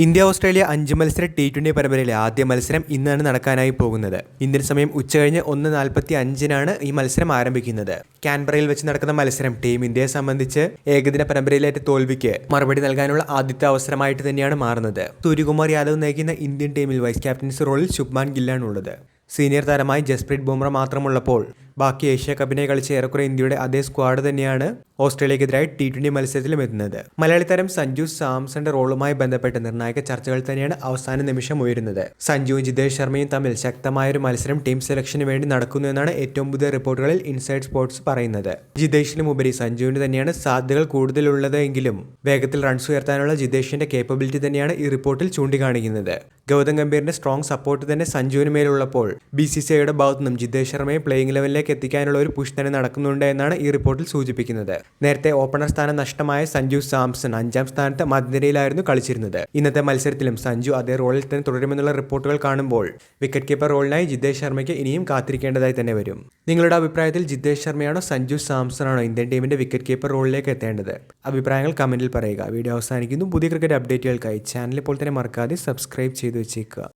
India Australia 5 മത്സര T20 പരമ്പരയിലെ ആദ്യ മത്സരം ഇന്നാണ് നടക്കാനായി പോകുന്നത്. ഇന്ത്യൻ സമയം ഉച്ചകഴിഞ്ഞ് 1:45-നാണ് ഈ മത്സരം ആരംഭിക്കുന്നത്. കാൻബറയിൽ വെച്ച് നടക്കുന്ന മത്സരം ടീം ഇന്ത്യയെ സംബന്ധിച്ച് ഏകദിന പരമ്പരയിലേറ്റ തോൽവിക്ക് മറുപടി നൽകാനുള്ള ആദ്യത്തെ അവസരമായിട്ട് തന്നെയാണ് മാറുന്നത്. സൂര്യകുമാർ യാദവ് നയിക്കുന്ന ഇന്ത്യൻ ടീമിൽ വൈസ് ക്യാപ്റ്റൻസി റോളിൽ ശുഭ്മാൻ ഗില്ലാണ് ഉള്ളത്. സീനിയർ താരമായി ജസ്പ്രീത് ബുംറ മാത്രമുള്ളപ്പോൾ ബാക്കി ഏഷ്യ കപ്പിനെ കളിച്ച ഏറെക്കുറെ ഇന്ത്യയുടെ അതേ സ്ക്വാഡ് തന്നെയാണ് ഓസ്ട്രേലിയക്കെതിരായി T20 മത്സരത്തിലും എത്തുന്നത്. മലയാളി താരം സഞ്ജു സാംസന്റെ റോളുമായി ബന്ധപ്പെട്ട് നിർണായക ചർച്ചകൾ തന്നെയാണ് അവസാന നിമിഷം ഉയരുന്നത്. സഞ്ജുവും ജിതേഷ് ശർമ്മയും തമ്മിൽ ശക്തമായൊരു മത്സരം ടീം സെലക്ഷന് വേണ്ടി നടക്കുന്നു എന്നാണ് ഏറ്റവും പുതിയ റിപ്പോർട്ടുകളിൽ ഇൻസൈഡ് സ്പോർട്സ് പറയുന്നത്. ജിതേഷിനും ഉപരി സഞ്ജുവിന് തന്നെയാണ് സാധ്യതകൾ കൂടുതലുള്ളത് എങ്കിലും വേഗത്തിൽ റൺസ് ഉയർത്താനുള്ള ജിതേഷിന്റെ കേപ്പബിലിറ്റി തന്നെയാണ് ഈ റിപ്പോർട്ടിൽ ചൂണ്ടിക്കാണിക്കുന്നത്. ഗൗതം ഗംഭീറിന്റെ സ്ട്രോങ് സപ്പോർട്ട് തന്നെ സഞ്ജുവിന് മേലുള്ളപ്പോൾ BCCIയുടെ ഭാഗത്തുനിന്നും ജിതേഷ് ശർമ്മയെ പ്ലേയിങ് ലെവലിലേക്ക് എത്തിക്കാനുള്ള ഒരു പുഷ് തന്നെ നടക്കുന്നുണ്ട് എന്നാണ് ഈ റിപ്പോർട്ടിൽ സൂചിപ്പിക്കുന്നത്. നേരത്തെ ഓപ്പണർ സ്ഥാനം നഷ്ടമായ സഞ്ജു സാംസൺ 5ാം സ്ഥാനത്ത് മധ്യനിരയിലായിരുന്നു കളിച്ചിരുന്നത്. ഇന്നത്തെ മത്സരത്തിലും സഞ്ജു അതേ റോളിൽ തന്നെ തുടരുമെന്നുള്ള റിപ്പോർട്ടുകൾ കാണുമ്പോൾ വിക്കറ്റ് കീപ്പർ റോളിനായി ജിതേഷ് ശർമ്മയ്ക്ക് ഇനിയും കാത്തിരിക്കേണ്ടതായി തന്നെ വരും. നിങ്ങളുടെ അഭിപ്രായത്തിൽ ജിതേഷ് ശർമ്മയാണോ സഞ്ജു സാംസൺ ആണോ ഇന്ത്യൻ ടീമിന്റെ വിക്കറ്റ് കീപ്പർ റോളിലേക്ക് എത്തേണ്ടത്? അഭിപ്രായങ്ങൾ കമന്റിൽ പറയുക. വീഡിയോ അവസാനിക്കുന്നു. പുതിയ ക്രിക്കറ്റ് അപ്ഡേറ്റുകൾക്കായി ചാനൽ ഇപ്പോൾ തന്നെ മറക്കാതെ സബ്സ്ക്രൈബ് ചെയ്തു വെച്ചേക്കുക.